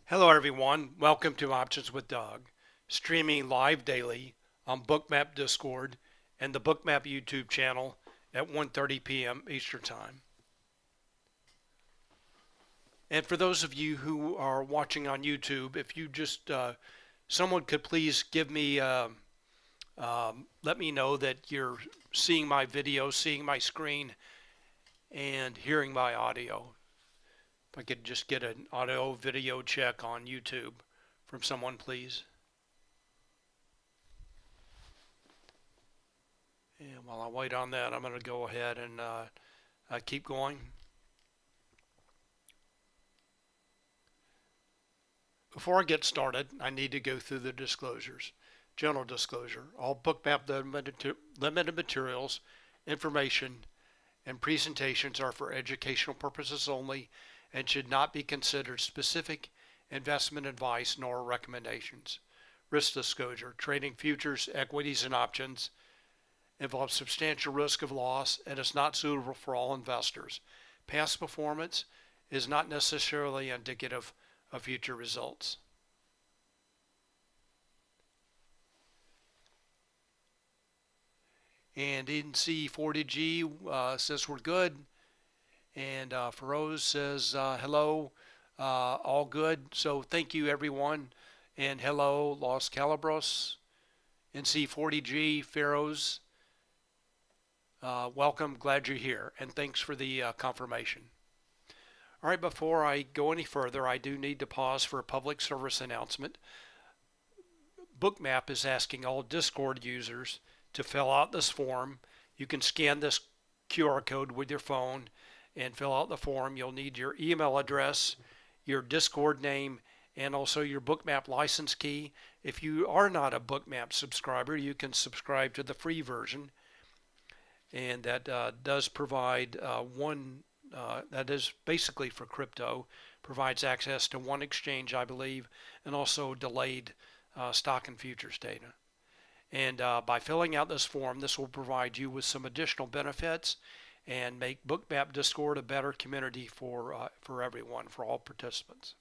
Hello everyone, welcome to Options with Doug, streaming live daily on Bookmap Discord and the Bookmap YouTube channel at 1:30 p.m. Eastern Time. And for those of you who are watching on YouTube, if you just, someone could please give me, let me know that you're seeing my video, seeing my screen, and hearing my audio. If I could just get an audio video check on YouTube from someone, please. And while I wait on that, I'm going to go ahead and keep going. Before I get started, I need to go through the disclosures. General disclosure: all Bookmap limited materials, information, and presentations are for educational purposes only and should not be considered specific investment advice nor recommendations. Risk disclosure: trading futures, equities, and options involves substantial risk of loss and is not suitable for all investors. Past performance is not necessarily indicative of future results. And NC40G says we're good. And Feroz says hello, all good. So thank you everyone. And hello, Los Calabros, NC40G, Feroz. Welcome, glad you're here, and thanks for the confirmation. All right, before I go any further, I do need to pause for a public service announcement. Bookmap is asking all Discord users to fill out this form. You can scan this QR code with your phone and fill out the form. You'll need your email address, your Discord name, and also your Bookmap license key. If you are not a Bookmap subscriber, you can subscribe to the free version. And that does provide that is basically for crypto, provides access to one exchange, I believe, and also delayed stock and futures data. And by filling out this form, this will provide you with some additional benefits and make Bookmap Discord a better community for everyone, for all participants.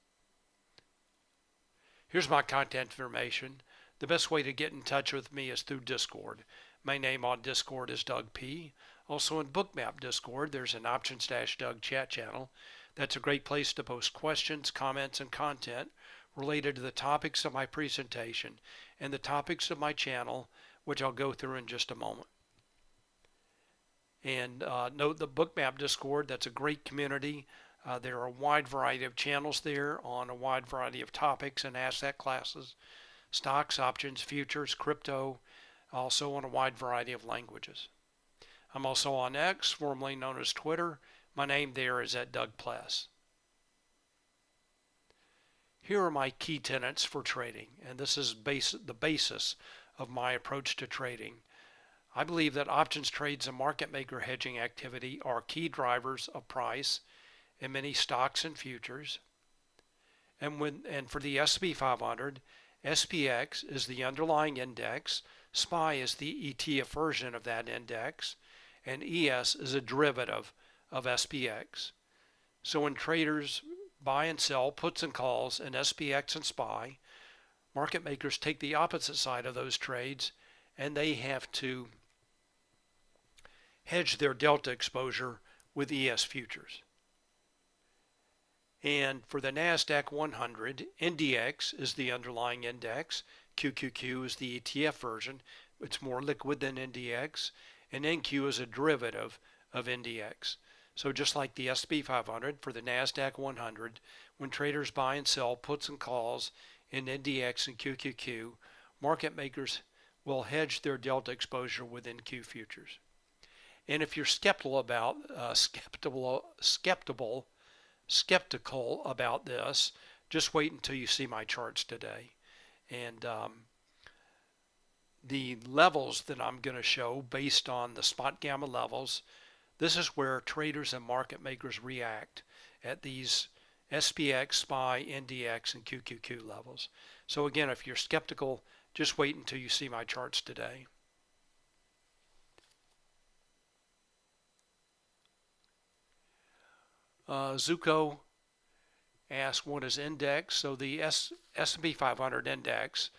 Here's my contact information. The best way to get in touch with me is through Discord. My name on Discord is Doug P. Also in Bookmap Discord, there's an Options-Doug chat channel. That's a great place to post questions, comments, and content related to the topics of my presentation and the topics of my channel, which I'll go through in just a moment. And note the Bookmap Discord, that's a great community. There are a wide variety of channels there on a wide variety of topics and asset classes, stocks, options, futures, crypto, also on a wide variety of languages. I'm also on X, formerly known as Twitter. My name there is @DougPless. Here are my key tenets for trading, and this is the basis of my approach to trading. I believe that options trades and market maker hedging activity are key drivers of price in many stocks and futures. And for the S&P 500, SPX is the underlying index, SPY is the ETF version of that index, and ES is a derivative of SPX. So when traders buy and sell puts and calls in SPX and SPY, market makers take the opposite side of those trades and they have to hedge their delta exposure with ES futures. And for the NASDAQ 100, NDX is the underlying index, QQQ is the ETF version, it's more liquid than NDX, and NQ is a derivative of NDX. So just like the S&P 500, for the NASDAQ 100, when traders buy and sell puts and calls in NDX and QQQ, market makers will hedge their delta exposure with NQ futures. And if you're skeptical about this, just wait until you see my charts today. And the levels that I'm going to show based on the Spotgamma levels, this is where traders and market makers react at these SPX, SPY, NDX, and QQQ levels. So again, if you're skeptical, just wait until you see my charts today. Zuko ask what is index. So the S&P 500 index,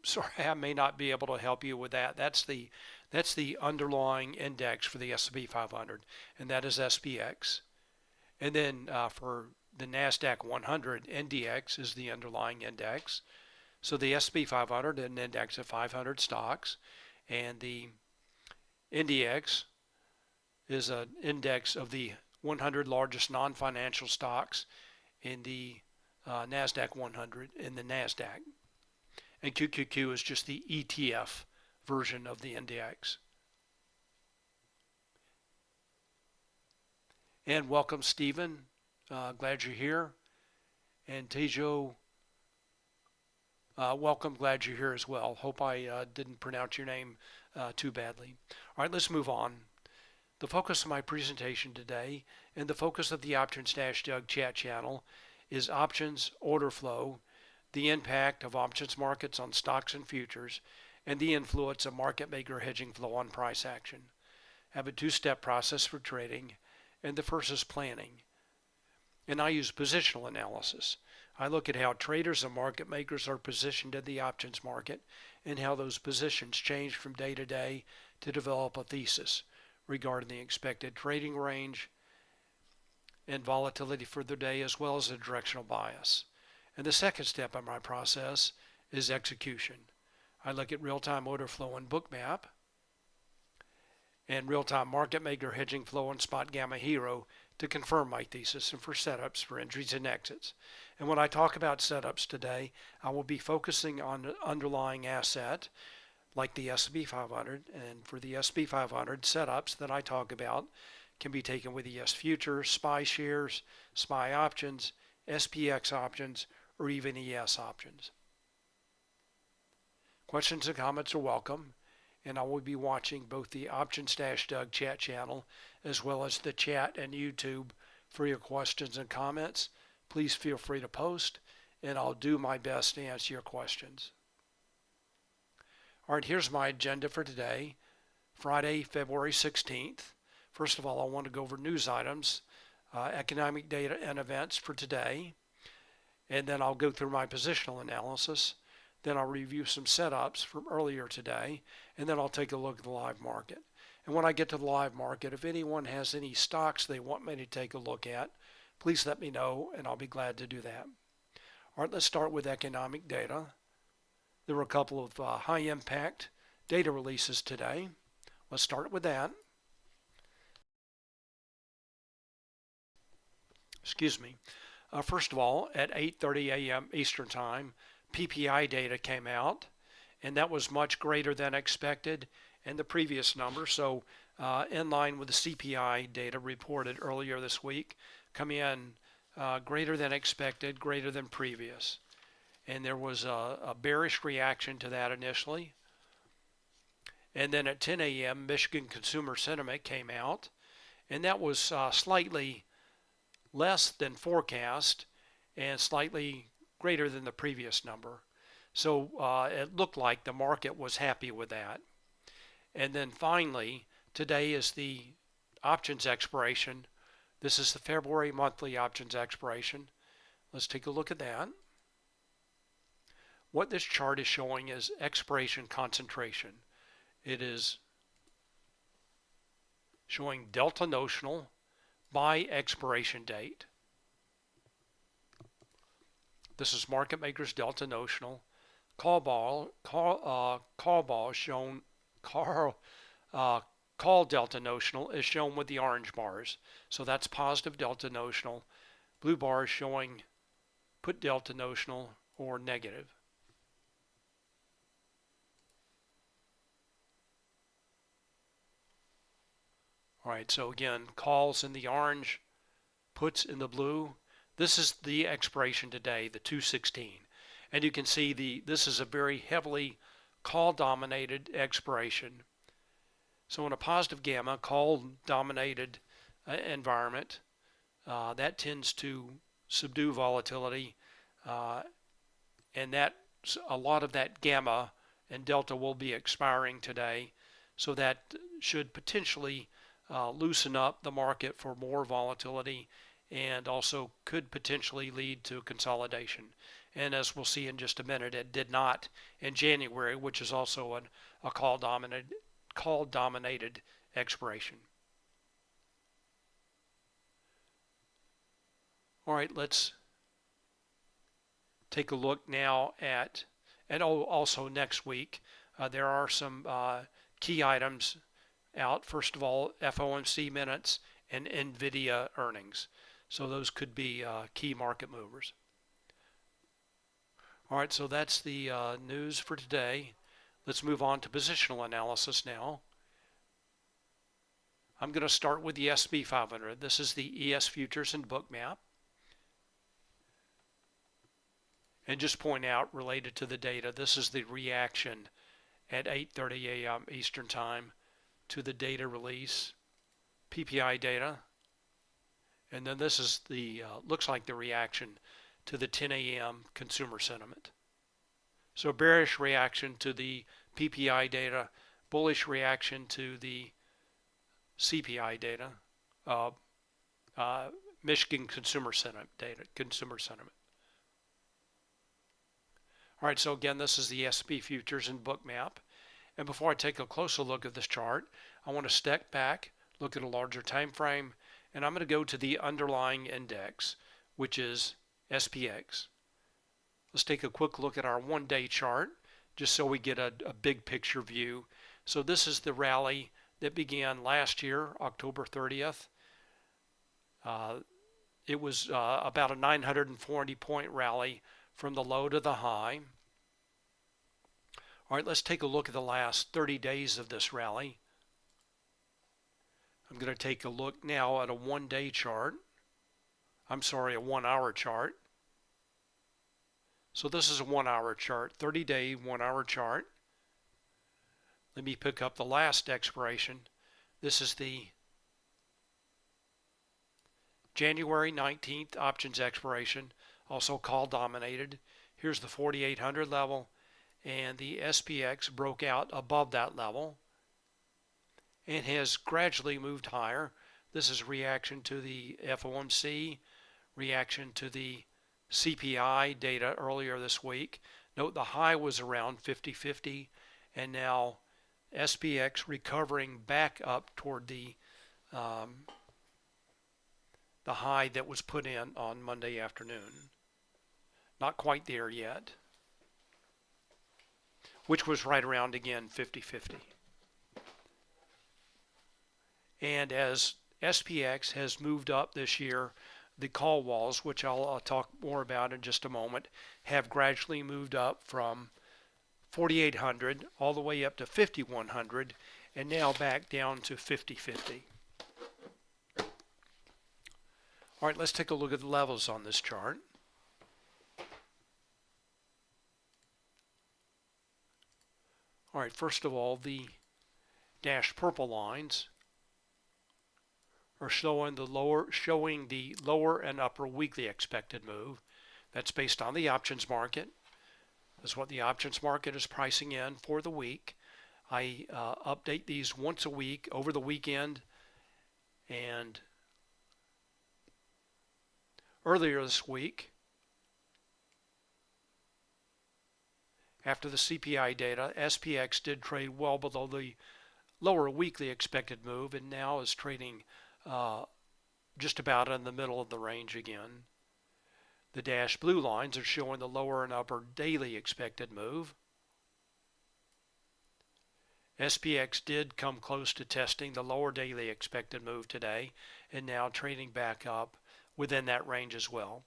sorry, I may not be able to help you with that. That's the underlying index for the S&P 500, and that is SPX. And then for the NASDAQ 100, NDX is the underlying index. So the S&P 500 is an index of 500 stocks, and the NDX is an index of the 100 largest non-financial stocks in the NASDAQ 100 in the NASDAQ. And QQQ is just the ETF version of the index. And welcome, Stephen. Glad you're here. And Tejo, welcome. Glad you're here as well. Hope I didn't pronounce your name too badly. All right, let's move on. The focus of my presentation today and the focus of the Options-Doug chat channel is options order flow, the impact of options markets on stocks and futures, and the influence of market maker hedging flow on price action. I have a two-step process for trading, and the first is planning. And I use positional analysis. I look at how traders and market makers are positioned in the options market and how those positions change from day to day to develop a thesis regarding the expected trading range and volatility for the day, as well as a directional bias. And the second step in my process is execution. I look at real-time order flow in Bookmap and real-time market maker hedging flow in Spotgamma Hero to confirm my thesis and for setups for entries and exits. And when I talk about setups today, I will be focusing on the underlying asset like the S&P 500, and for the S&P 500, setups that I talk about can be taken with ES futures, SPY shares, SPY options, SPX options, or even ES options. Questions and comments are welcome, and I will be watching both the Options-Doug chat channel as well as the chat and YouTube for your questions and comments. Please feel free to post, and I'll do my best to answer your questions. All right, here's my agenda for today, Friday, February 16th. First of all, I want to go over news items, economic data and events for today, and then I'll go through my positional analysis. Then I'll review some setups from earlier today, and then I'll take a look at the live market. And when I get to the live market, if anyone has any stocks they want me to take a look at, please let me know, and I'll be glad to do that. All right, let's start with economic data. There were a couple of high-impact data releases today. Let's start with that. Excuse me. First of all, at 8:30 a.m. Eastern Time, PPI data came out, and that was much greater than expected in the previous number. So in line with the CPI data reported earlier this week, come in greater than expected, greater than previous. And there was a bearish reaction to that initially. And then at 10 a.m., Michigan Consumer Sentiment came out, and that was slightly less than forecast and slightly greater than the previous number. So it looked like the market was happy with that. And then finally, today is the options expiration. This is the February monthly options expiration. Let's take a look at that. What this chart is showing is expiration concentration. It is showing delta notional by expiration date. This is market makers delta notional. Call delta notional is shown with the orange bars. So that's positive delta notional. Blue bar is showing put delta notional or negative. All right, so again, calls in the orange, puts in the blue. This is the expiration today, the 2/16. And you can see this is a very heavily call-dominated expiration. So in a positive gamma, call-dominated environment, that tends to subdue volatility, and a lot of that gamma and delta will be expiring today. So that should potentially loosen up the market for more volatility and also could potentially lead to consolidation. And as we'll see in just a minute, it did not in January, which is also a call-dominated expiration. All right, let's take a look now at, and also next week, there are some key items out. First of all, FOMC minutes and NVIDIA earnings. So those could be key market movers. All right, so that's the news for today. Let's move on to positional analysis now. I'm going to start with the S&P 500. This is the ES futures and Bookmap. And just point out, related to the data, this is the reaction at 8:30 a.m. Eastern Time to the data release, PPI data. And then this is the, looks like the reaction to the 10 a.m. consumer sentiment. So bearish reaction to the PPI data, bullish reaction to the CPI data, Michigan consumer sentiment data, consumer sentiment. All right, so again, this is the S&P futures and Bookmap. And before I take a closer look at this chart, I want to step back, look at a larger time frame, and I'm going to go to the underlying index, which is SPX. Let's take a quick look at our one-day chart, just so we get a big picture view. So this is the rally that began last year, October 30th. It was about a 940-point rally from the low to the high. All right, let's take a look at the last 30 days of this rally. I'm going to take a look now at a one-day chart. I'm sorry, a 1 hour chart. So this is a 1 hour chart, 30-day 1 hour chart. Let me pick up the last expiration. This is the January 19th options expiration, also call dominated. Here's the 4,800 level, and the SPX broke out above that level and has gradually moved higher. This is reaction to the FOMC, reaction to the CPI data earlier this week. Note the high was around 50.50, and now SPX recovering back up toward the high that was put in on Monday afternoon. Not quite there yet, which was right around, again, 50.50. And as SPX has moved up this year, the call walls, which I'll talk more about in just a moment, have gradually moved up from 4,800 all the way up to 5,100, and now back down to 50.50. All right, let's take a look at the levels on this chart. All right, first of all, the dashed purple lines are showing the lower and upper weekly expected move. That's based on the options market. That's what the options market is pricing in for the week. I update these once a week over the weekend, and earlier this week, after the CPI data, SPX did trade well below the lower weekly expected move and now is trading just about in the middle of the range again. The dashed blue lines are showing the lower and upper daily expected move. SPX did come close to testing the lower daily expected move today and now trading back up within that range as well.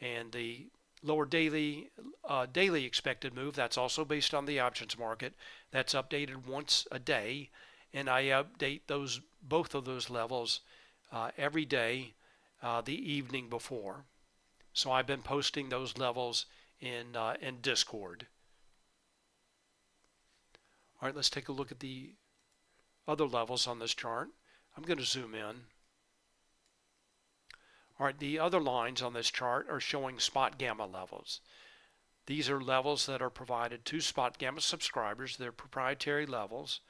And the lower daily expected move, that's also based on the options market. That's updated once a day, and I update both of those levels every day the evening before. So I've been posting those levels in Discord. All right, let's take a look at the other levels on this chart. I'm going to zoom in. All right, the other lines on this chart are showing Spotgamma levels. These are levels that are provided to Spotgamma subscribers. They're proprietary levels.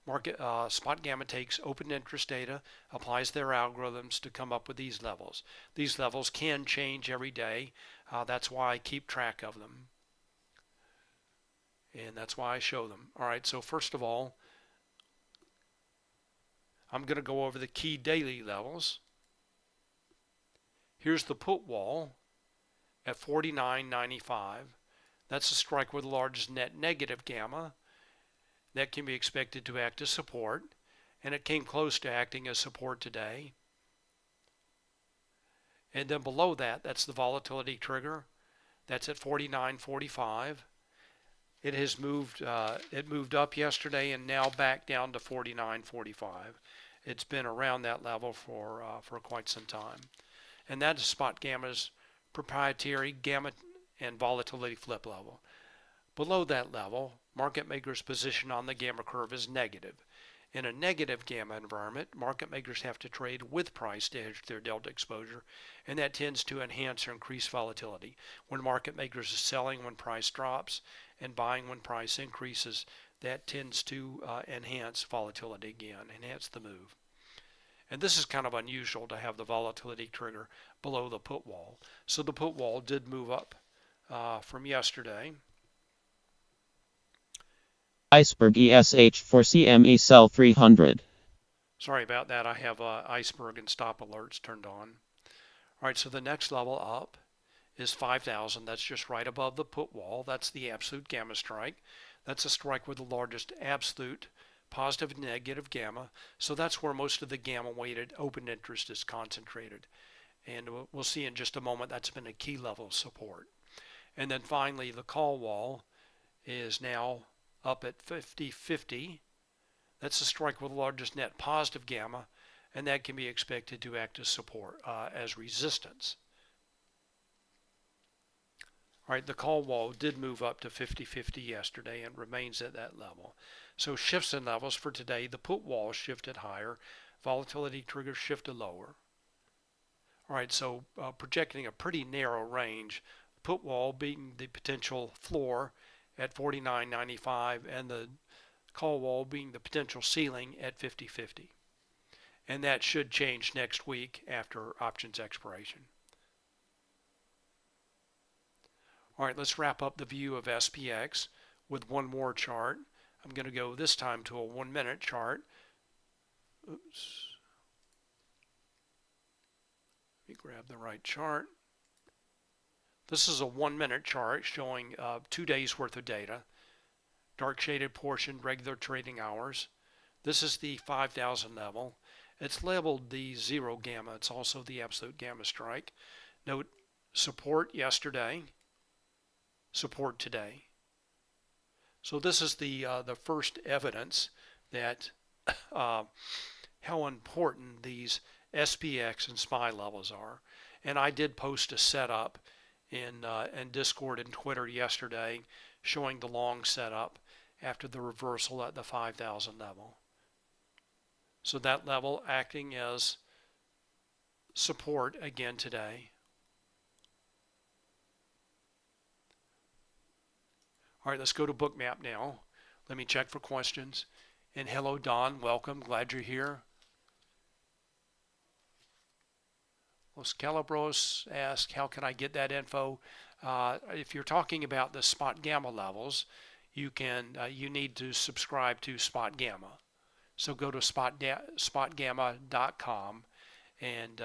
Spotgamma takes open interest data, applies their algorithms to come up with these levels. These levels can change every day. That's why I keep track of them. And that's why I show them. All right, so first of all, I'm going to go over the key daily levels. Here's the put wall at 49.95. That's a strike with the largest net negative gamma. That can be expected to act as support, and it came close to acting as support today. And then below that, that's the volatility trigger. That's at 49.45. It has moved. It moved up yesterday and now back down to 49.45. It's been around that level for quite some time, and that is Spotgamma's proprietary gamma and volatility flip level. Below that level, market makers' position on the gamma curve is negative. In a negative gamma environment, market makers have to trade with price to hedge their delta exposure, and that tends to enhance or increase volatility. When market makers are selling when price drops and buying when price increases, that tends to enhance volatility again, enhance the move. And this is kind of unusual to have the volatility trigger below the put wall. So the put wall did move up from yesterday. Iceberg ESH for CME sell 300. Sorry about that. I have iceberg and stop alerts turned on. All right, so the next level up is 5,000. That's just right above the put wall. That's the absolute gamma strike. That's a strike with the largest absolute positive and negative gamma. So that's where most of the gamma weighted open interest is concentrated. And we'll see in just a moment that's been a key level of support. And then finally, the call wall is now up at 50.50. That's a strike with the largest net positive gamma, and that can be expected to act as support, as resistance. All right, the call wall did move up to 50.50 yesterday and remains at that level. So shifts in levels for today, the put wall shifted higher, volatility triggers shifted lower. All right, so projecting a pretty narrow range, put wall being the potential floor at 49.95 and the call wall being the potential ceiling at 50.50. And that should change next week after options expiration. All right, let's wrap up the view of SPX with one more chart. I'm going to go this time to a 1 minute chart. Oops. Let me grab the right chart. This is a 1 minute chart showing 2 days worth of data. Dark shaded portion, regular trading hours. This is the 5,000 level. It's labeled the zero gamma. It's also the absolute gamma strike. Note support yesterday, support today. So this is the first evidence that how important these SPX and SPY levels are. And I did post a setup in Discord and Twitter yesterday showing the long setup after the reversal at the 5,000 level. So that level acting as support again today. All right, let's go to Bookmap now. Let me check for questions. And hello, Don. Welcome. Glad you're here. Los Calabros asks, how can I get that info? If you're talking about the Spotgamma levels, you need to subscribe to Spotgamma. So go to spotgamma.com, and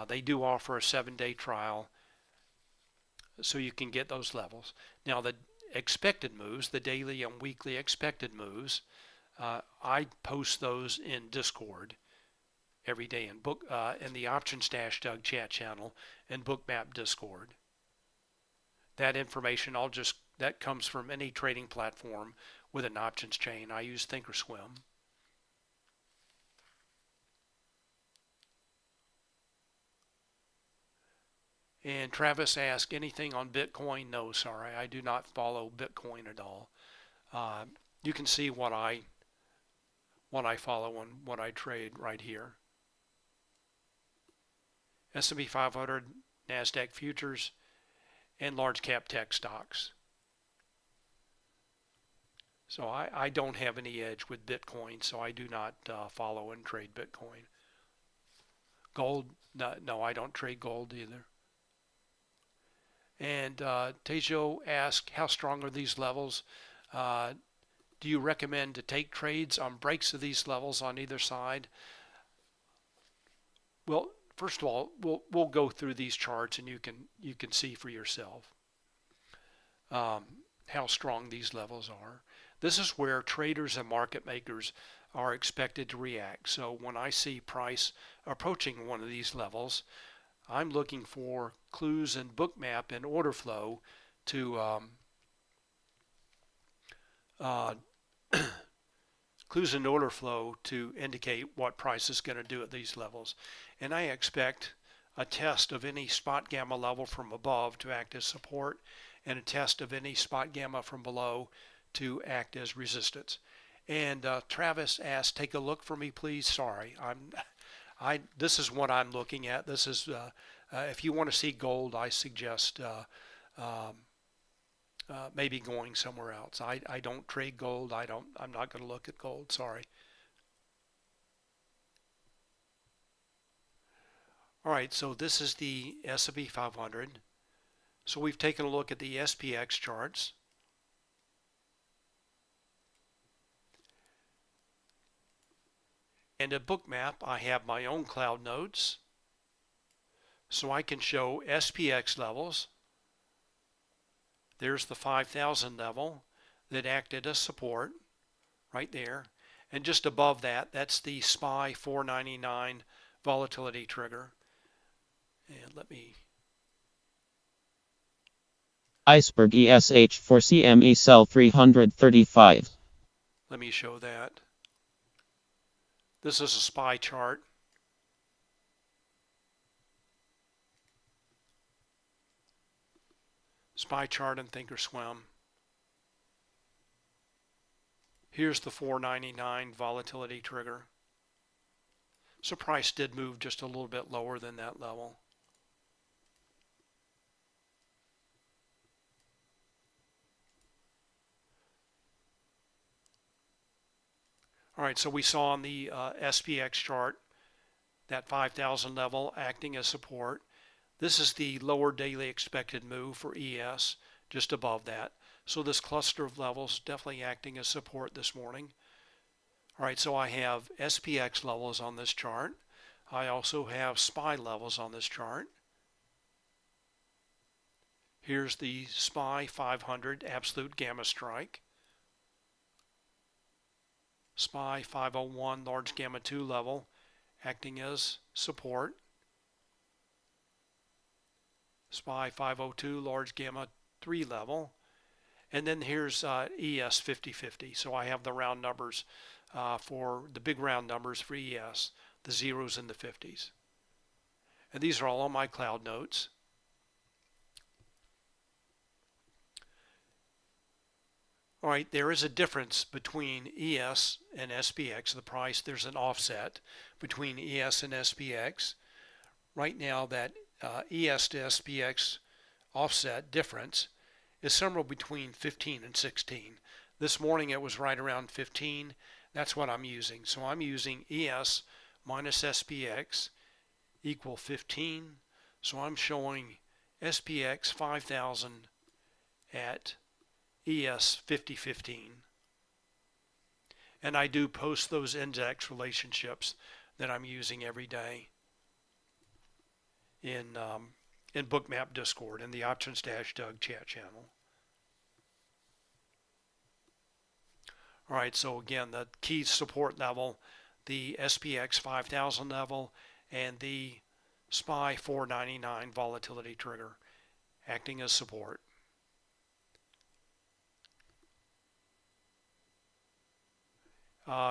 they do offer a 7-day trial, so you can get those levels. Now the expected moves, the daily and weekly expected moves, I post those in Discord every day in the Options Doug chat channel and Bookmap Discord. That information that comes from any trading platform with an options chain. I use Thinkorswim. And Travis asked, anything on Bitcoin? No, sorry, I do not follow Bitcoin at all. You can see what I follow and what I trade right here. S&P 500, NASDAQ futures, and large cap tech stocks. So I don't have any edge with Bitcoin, so I do not follow and trade Bitcoin. Gold, no, I don't trade gold either. And Tejo asked, how strong are these levels? Do you recommend to take trades on breaks of these levels on either side? Well, first of all, we'll go through these charts and you can see for yourself how strong these levels are. This is where traders and market makers are expected to react. So when I see price approaching one of these levels, I'm looking for clues in Bookmap and order flow to clues in order flow to indicate what price is going to do at these levels. And I expect a test of any spot gamma level from above to act as support, and a test of any spot gamma from below to act as resistance. And Travis asked, take a look for me, please. Sorry, this is what I'm looking at. This is if you want to see gold, I suggest maybe going somewhere else. I don't trade gold. I'm not going to look at gold. Sorry. All right, so this is the S&P 500. So we've taken a look at the SPX charts. And at Bookmap, I have my own cloud nodes. So I can show SPX levels. There's the 5,000 level that acted as support right there. And just above that, that's the SPY 499 volatility trigger. And let me... Iceberg ESH for CME sell 335. Let me show that. This is a SPY chart. SPY chart in Thinkorswim. Here's the 499 volatility trigger. So price did move just a little bit lower than that level. All right, so we saw on the SPX chart that 5,000 level acting as support. This is the lower daily expected move for ES, just above that. So this cluster of levels definitely acting as support this morning. All right, so I have SPX levels on this chart. I also have SPY levels on this chart. Here's the SPY 500 absolute gamma strike. SPY 501 large gamma 2 level acting as support. SPY 502 large gamma 3 level. And then here's ES 50/50. So I have the round numbers for the big round numbers for ES, the zeros and the 50s. And these are all on my cloud notes. All right, there is a difference between ES and SPX, the price. There's an offset between ES and SPX. Right now, that ES to SPX offset difference is somewhere between 15 and 16. This morning it was right around 15. That's what I'm using. So I'm using ES minus SPX equal 15. So I'm showing SPX 5,000 at ES 50/15. And I do post those index relationships that I'm using every day in Bookmap Discord in the Options-Doug chat channel. All right, so again, the key support level, the SPX 5,000 level, and the SPY 499 volatility trigger acting as support.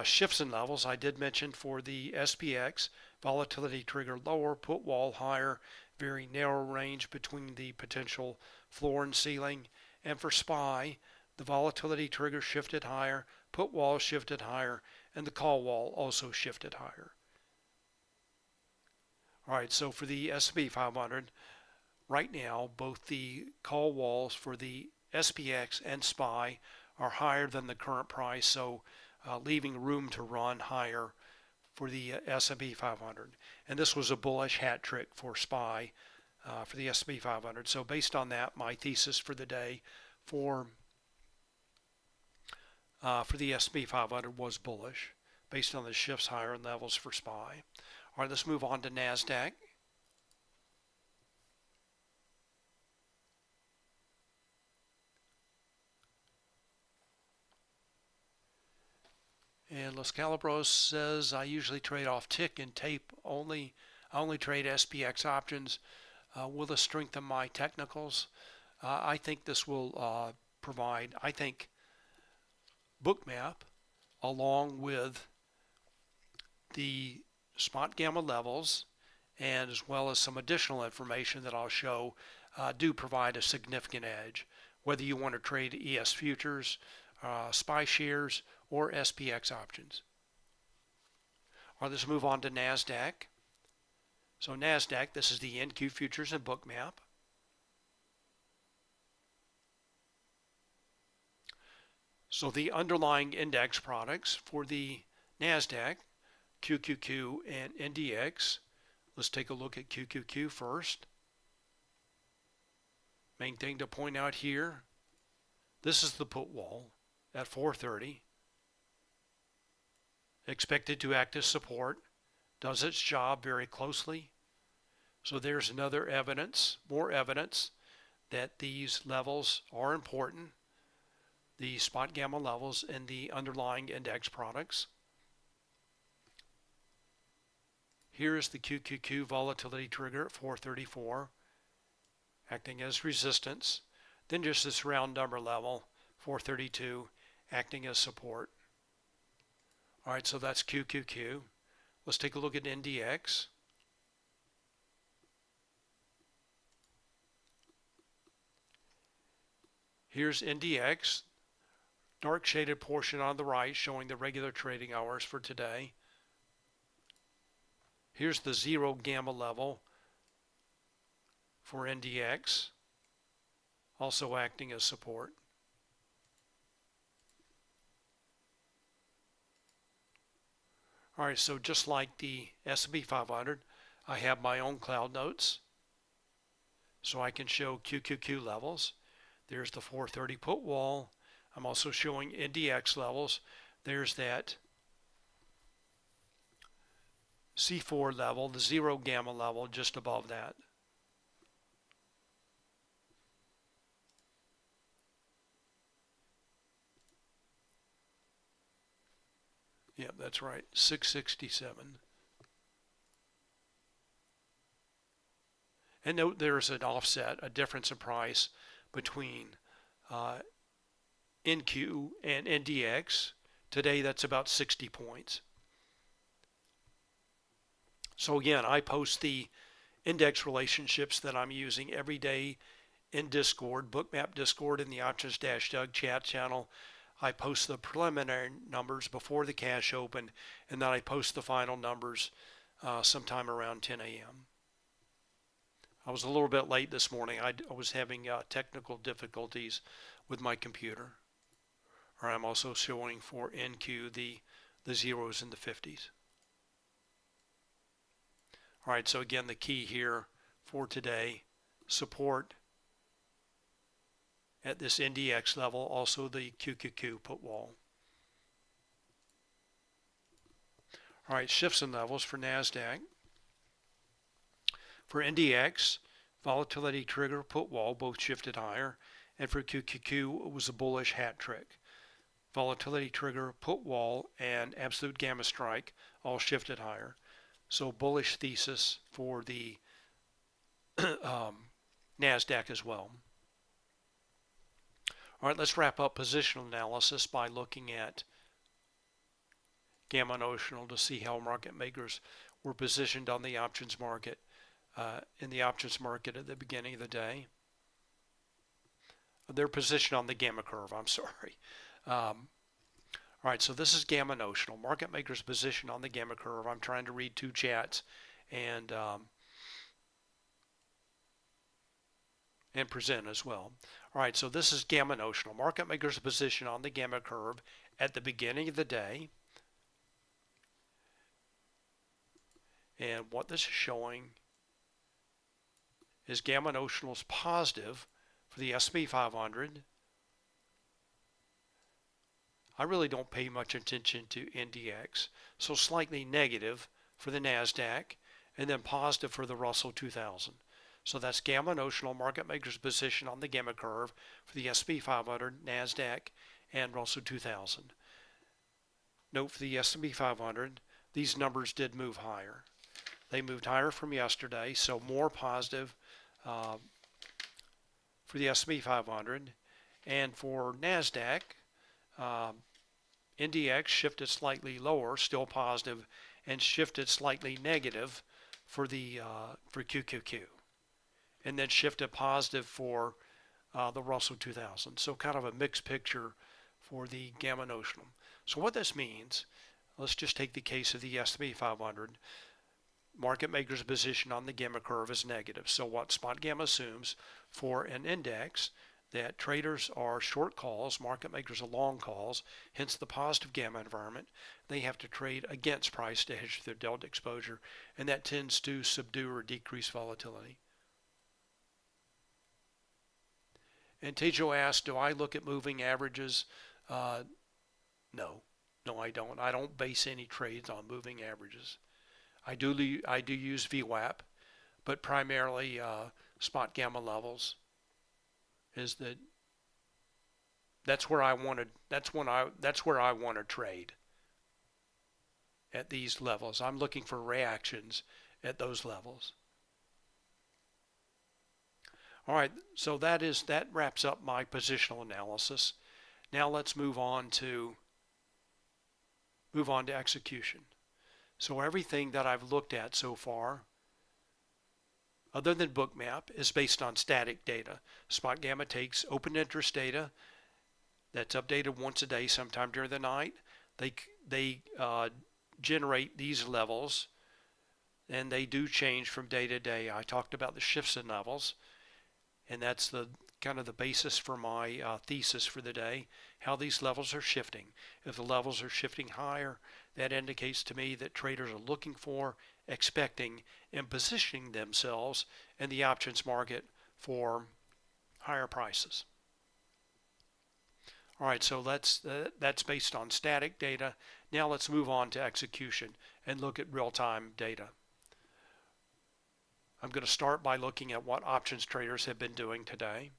Shifts in levels, I did mention for the SPX, volatility trigger lower, put wall higher, very narrow range between the potential floor and ceiling. And for SPY, the volatility trigger shifted higher, put wall shifted higher, and the call wall also shifted higher. All right, so for the S&P 500, right now, both the call walls for the SPX and SPY are higher than the current price, so leaving room to run higher for the S&P 500. And this was a bullish hat trick for SPY for the S&P 500. So based on that, my thesis for the day for the S&P 500 was bullish based on the shifts higher in levels for SPY. All right, let's move on to NASDAQ. And Los Calabros says, I usually trade off tick and tape only. I only trade SPX options. Will this strengthen my technicals? I think this will provide, I think Bookmap, along with the Spotgamma levels, and as well as some additional information that I'll show, do provide a significant edge. Whether you want to trade ES futures, SPY shares, or SPX options. All right, let's move on to NASDAQ. So NASDAQ, this is the NQ futures and Bookmap. So the underlying index products for the NASDAQ, QQQ and NDX. Let's take a look at QQQ first. Main thing to point out here, this is the put wall at 430. Expected to act as support, does its job very closely. So there's another evidence, more evidence that these levels are important, the Spotgamma levels and the underlying index products. Here is the QQQ volatility trigger at 434, acting as resistance. Then just this round number level, 432, acting as support. All right, so that's QQQ. Let's take a look at NDX. Here's NDX, dark shaded portion on the right showing the regular trading hours for today. Here's the 0 gamma level for NDX, also acting as support. All right, so just like the S&P 500, I have my own cloud notes, so I can show QQQ levels. There's the 430 put wall. I'm also showing NDX levels. There's that C4 level, the 0 gamma level just above that. Yep, that's right, 667. And note there's an offset, a difference in price between NQ and NDX. Today that's about 60 points. So again, I post the index relationships that I'm using every day in Discord, Bookmap Discord in the Options-Doug chat channel. I post the preliminary numbers before the cash open, and then I post the final numbers sometime around 10 a.m. I was a little bit late this morning. I was having technical difficulties with my computer. Or I'm also showing for NQ the zeros and the 50s. All right, so again, the key here for today, support at this NDX level, also the QQQ put wall. All right, shifts in levels for NASDAQ. For NDX, volatility trigger put wall both shifted higher, and for QQQ it was a bullish hat trick. Volatility trigger put wall and absolute gamma strike all shifted higher. So bullish thesis for the NASDAQ as well. All right, let's wrap up positional analysis by looking at gamma notional to see how market makers were positioned on the options market, in the options market at the beginning of the day. They're positioned on the gamma curve, I'm sorry. All right, so this is gamma notional. Market makers position on the gamma curve. I'm trying to read two chats and present as well. All right, so this is gamma notional. Market maker's position on the gamma curve at the beginning of the day. And what this is showing is gamma notional is positive for the S&P 500. I really don't pay much attention to NDX, so slightly negative for the NASDAQ, and then positive for the Russell 2000. So that's gamma notional, market maker's position on the gamma curve for the S&P 500, NASDAQ, and Russell 2000. Note for the S&P 500, these numbers did move higher. They moved higher from yesterday, so more positive for the S&P 500. And for NASDAQ, NDX shifted slightly lower, still positive, and shifted slightly negative for the for QQQ, and then shifted positive for the Russell 2000. So kind of a mixed picture for the gamma notional. So what this means, let's just take the case of the S&P 500. Market maker's position on the gamma curve is negative. So what Spotgamma assumes for an index that traders are short calls, market makers are long calls, hence the positive gamma environment. They have to trade against price to hedge their delta exposure, and that tends to subdue or decrease volatility. And Tejo asked, do I look at moving averages? No, I don't. I don't base any trades on moving averages. I do use VWAP, but primarily spot gamma levels is that's where I want to trade at these levels. I'm looking for reactions at those levels. All right, so that wraps up my positional analysis. Now let's move on to execution. So everything that I've looked at so far, other than Bookmap, is based on static data. Spotgamma takes open interest data that's updated once a day, sometime during the night. They generate these levels, and they do change from day to day. I talked about the shifts in levels, and that's the kind of the basis for my thesis for the day, how these levels are shifting. If the levels are shifting higher, that indicates to me that traders are looking for, expecting, and positioning themselves in the options market for higher prices. All right, so that's based on static data. Now let's move on to execution and look at real-time data. I'm going to start by looking at what options traders have been doing today.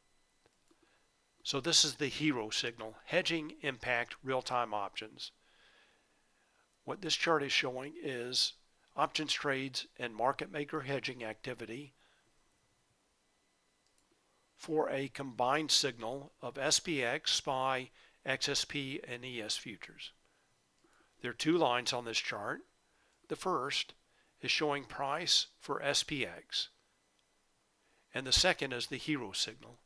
So this is the hero signal, hedging impact real-time options. What this chart is showing is options trades and market maker hedging activity for a combined signal of SPX, SPY, XSP, and ES futures. There are two lines on this chart. The first is showing price for SPX, and the second is the hero signal.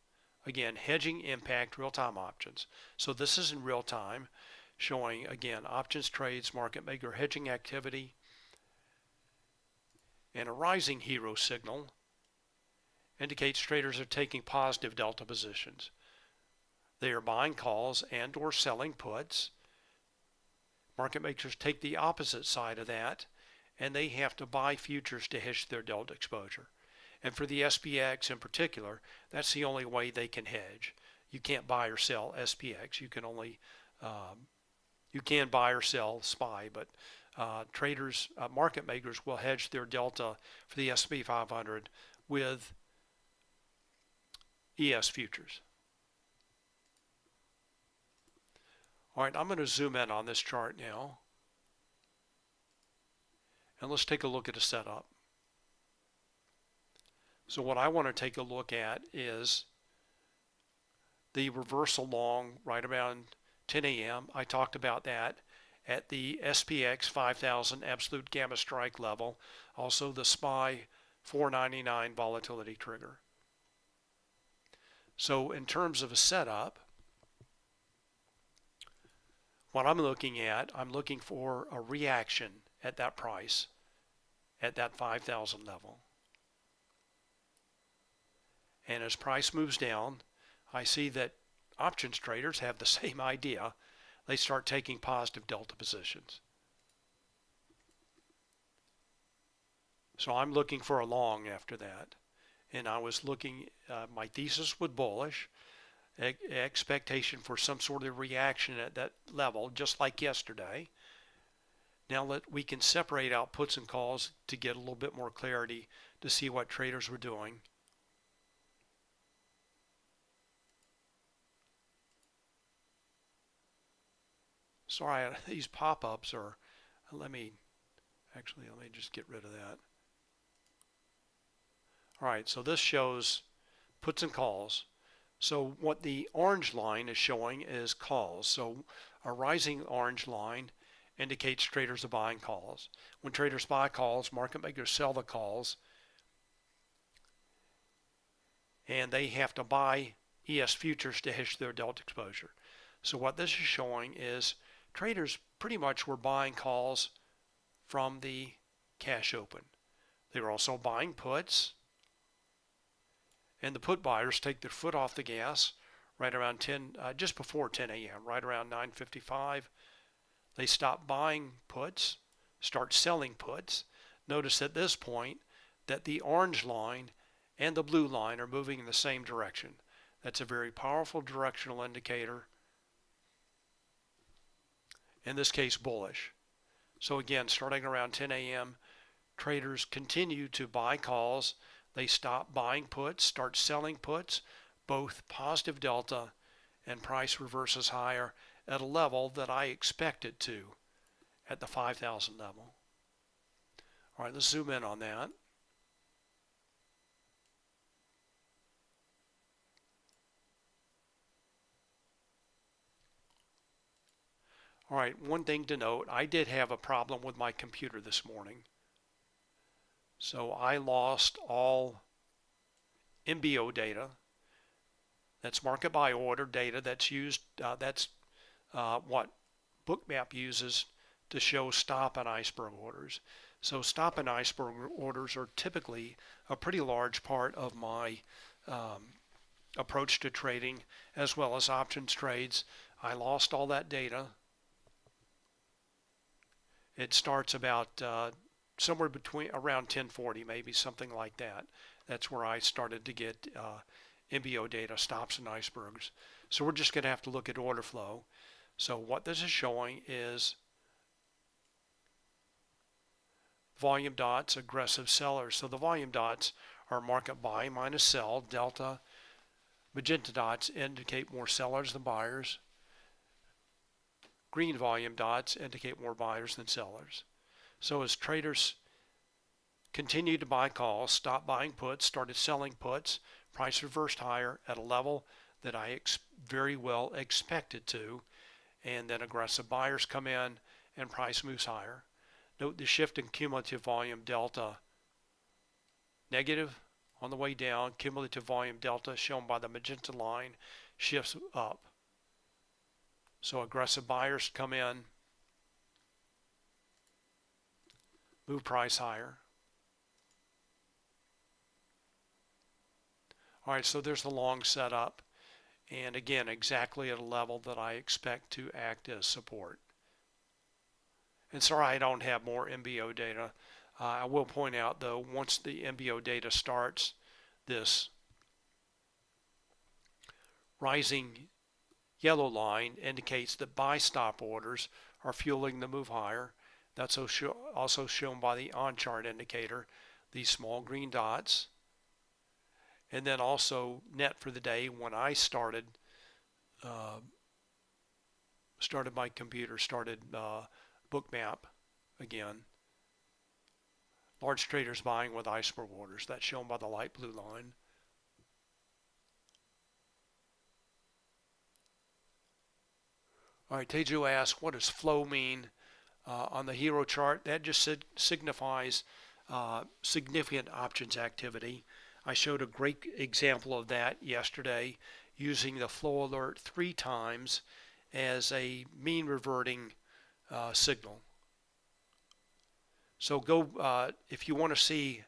Again, hedging impact real-time options. So this is in real time, showing again options trades, market maker hedging activity, and a rising hero signal indicates traders are taking positive delta positions. They are buying calls and or selling puts. Market makers take the opposite side of that, and they have to buy futures to hedge their delta exposure. And for the SPX in particular, that's the only way they can hedge. You can't buy or sell SPX. You can only you can buy or sell SPY, but traders, market makers will hedge their delta for the S&P 500 with ES futures. All right, I'm going to zoom in on this chart now, and let's take a look at a setup. So what I want to take a look at is the reversal long right around 10 a.m. I talked about that at the SPX 5000 absolute gamma strike level, also the SPY 499 volatility trigger. So in terms of a setup, what I'm looking for a reaction at that price, at that 5,000 level. And as price moves down, I see that options traders have the same idea. They start taking positive delta positions. So I'm looking for a long after that. And I was looking, my thesis was bullish, expectation for some sort of reaction at that level, just like yesterday. Now we can separate out puts and calls to get a little bit more clarity to see what traders were doing. Sorry, these pop-ups are, let me just get rid of that. All right, so this shows puts and calls. So what the orange line is showing is calls. So a rising orange line indicates traders are buying calls. When traders buy calls, market makers sell the calls, and they have to buy ES futures to hedge their delta exposure. So what this is showing is traders pretty much were buying calls from the cash open. They were also buying puts, and the put buyers take their foot off the gas right around just before 10 a.m., right around 9:55. They stop buying puts, start selling puts. Notice at this point that the orange line and the blue line are moving in the same direction. That's a very powerful directional indicator. In this case, bullish. So again, starting around 10 a.m., traders continue to buy calls. They stop buying puts, start selling puts, both positive delta and price reverses higher at a level that I expect it to at the 5,000 level. All right, let's zoom in on that. All right, one thing to note, I did have a problem with my computer this morning. So I lost all MBO data. That's market by order data that's used, that's what Bookmap uses to show stop and iceberg orders. So stop and iceberg orders are typically a pretty large part of my approach to trading, as well as options trades. I lost all that data. It starts about somewhere between around 1040, maybe something like that. That's where I started to get MBO data, stops and icebergs. So we're just going to have to look at order flow. So what this is showing is volume dots, aggressive sellers. So the volume dots are market buy minus sell, delta. Magenta dots indicate more sellers than buyers. Green volume dots indicate more buyers than sellers. So as traders continued to buy calls, stopped buying puts, started selling puts, price reversed higher at a level that I very well expected to, and then aggressive buyers come in and price moves higher. Note the shift in cumulative volume delta negative on the way down. Cumulative volume delta shown by the magenta line shifts up. So aggressive buyers come in, move price higher. All right, so there's the long setup. And again, exactly at a level that I expect to act as support. And sorry, I don't have more MBO data. I will point out, though, once the MBO data starts, this rising yellow line indicates that buy stop orders are fueling the move higher. That's also shown by the on-chart indicator, these small green dots. And then also net for the day when I started my computer, started Bookmap again. Large traders buying with iceberg orders. That's shown by the light blue line. All right, Teju asks, what does flow mean on the hero chart? That just signifies significant options activity. I showed a great example of that yesterday using the flow alert 3 times as a mean reverting signal. So go, if you want to see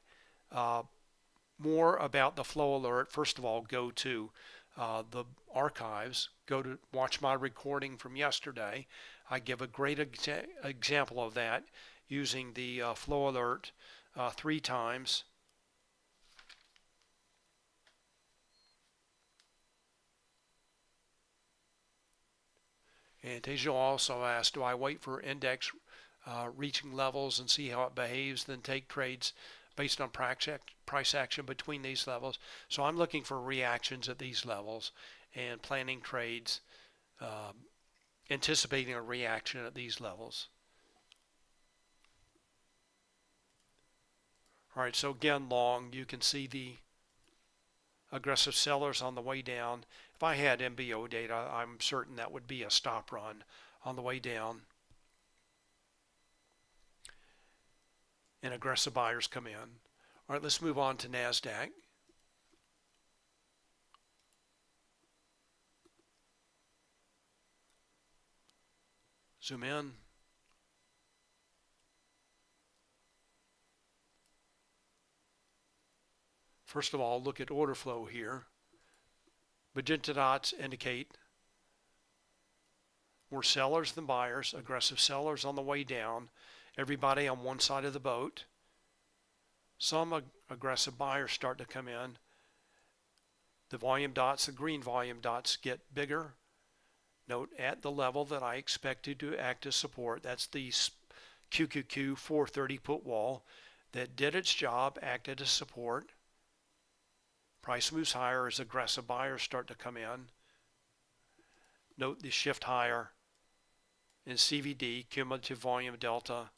more about the flow alert, first of all, go to the archives, go to watch my recording from yesterday. I give a great example of that using the flow alert 3 times. And as you'll also ask, do I wait for index reaching levels and see how it behaves, then take trades based on price action between these levels? So I'm looking for reactions at these levels and planning trades, anticipating a reaction at these levels. All right, so again, long, you can see the aggressive sellers on the way down. If I had MBO data, I'm certain that would be a stop run on the way down. And aggressive buyers come in. All right, let's move on to NASDAQ. Zoom in. First of all, look at order flow here. Magenta dots indicate more sellers than buyers, aggressive sellers on the way down, everybody on one side of the boat. Some aggressive buyers start to come in. The volume dots, the green volume dots, get bigger. Note at the level that I expected to act as support, that's the QQQ 430 put wall that did its job, acted as support. Price moves higher as aggressive buyers start to come in. Note the shift higher in CVD, cumulative volume delta,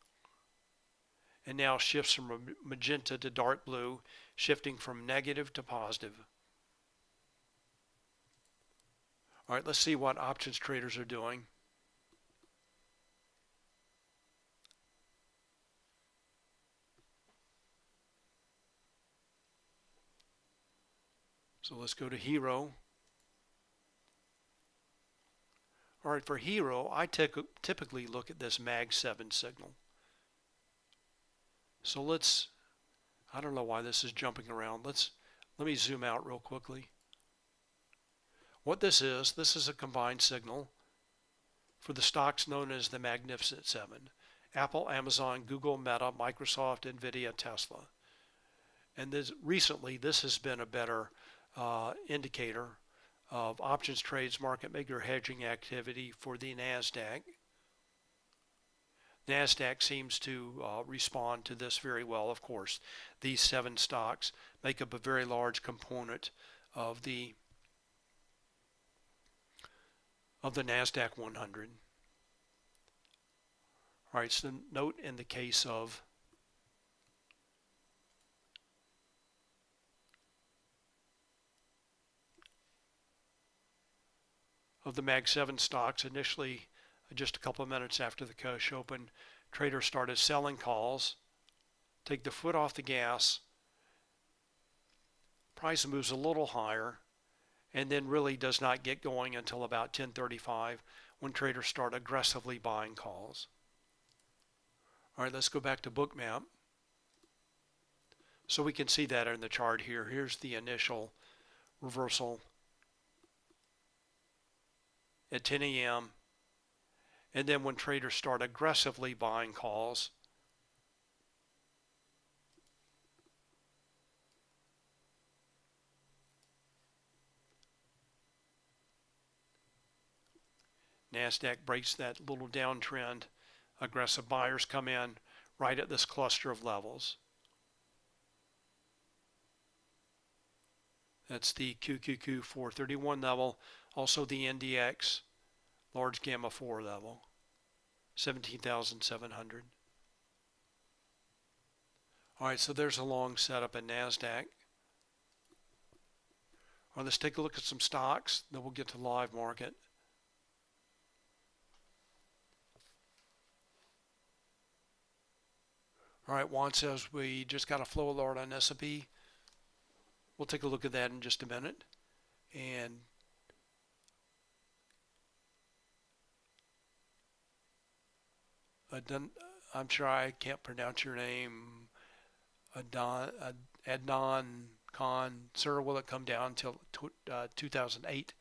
and now shifts from magenta to dark blue, shifting from negative to positive. All right, let's see what options traders are doing. So let's go to Hero. All right, for Hero, I typically look at this MAG 7 signal. So I don't know why this is jumping around. Let me zoom out real quickly. What this is a combined signal for the stocks known as the Magnificent Seven: Apple, Amazon, Google, Meta, Microsoft, Nvidia, Tesla. And recently, this has been a better indicator of options trades, market maker hedging activity for the NASDAQ. NASDAQ seems to respond to this very well. Of course, these 7 stocks make up a very large component of the NASDAQ 100. All right, so note in the case of the MAG 7 stocks, initially just a couple of minutes after the Koch opened, traders started selling calls, take the foot off the gas, price moves a little higher, and then really does not get going until about 10:35 when traders start aggressively buying calls. All right, let's go back to Bookmap. So we can see that in the chart here. Here's the initial reversal at 10 a.m. And then when traders start aggressively buying calls, NASDAQ breaks that little downtrend. Aggressive buyers come in right at this cluster of levels. That's the QQQ 431 level, also the NDX large gamma 4 level, 17,700. All right, so there's a long setup in NASDAQ. All right, let's take a look at some stocks, then we'll get to live market. All right, Juan says we just got a flow alert on S&P. We'll take a look at that in just a minute. And I'm sure I can't pronounce your name, Adnan concern, will it come down until 2008?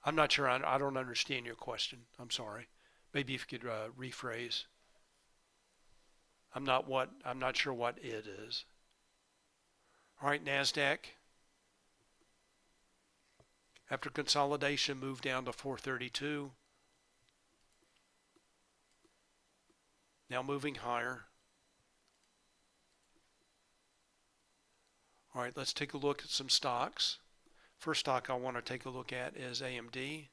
I'm not sure. I don't understand your question. I'm sorry. Maybe if you could rephrase. I'm not sure what it is. All right, NASDAQ. After consolidation, moved down to 432. Now moving higher. All right, let's take a look at some stocks. First stock I want to take a look at is AMD.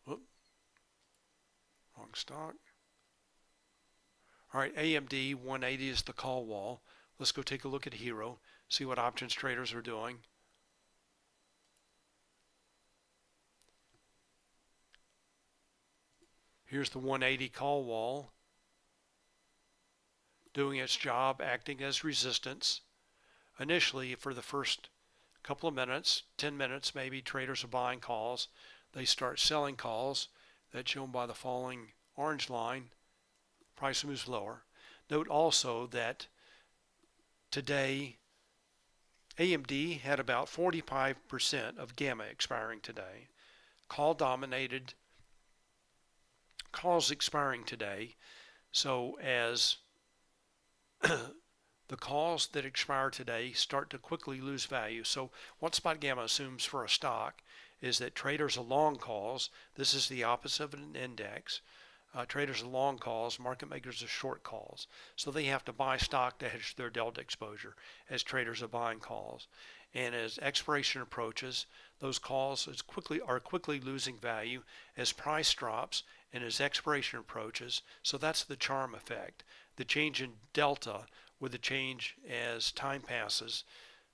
Whoop, wrong stock. All right, AMD 180 is the call wall. Let's go take a look at Hero, see what options traders are doing. Here's the 180 call wall doing its job, acting as resistance. Initially, for the first couple of minutes, 10 minutes maybe, traders are buying calls. They start selling calls. That's shown by the falling orange line. Price moves lower. Note also that today AMD had about 45% of gamma expiring today. Calls expiring today. So as the calls that expire today start to quickly lose value. So what Spotgamma assumes for a stock is that traders are long calls. This is the opposite of an index. Traders are long calls, market makers are short calls. So they have to buy stock to hedge their delta exposure as traders are buying calls. And as expiration approaches, those calls are quickly losing value as price drops and as expiration approaches. So that's the charm effect. The change in delta with the change as time passes.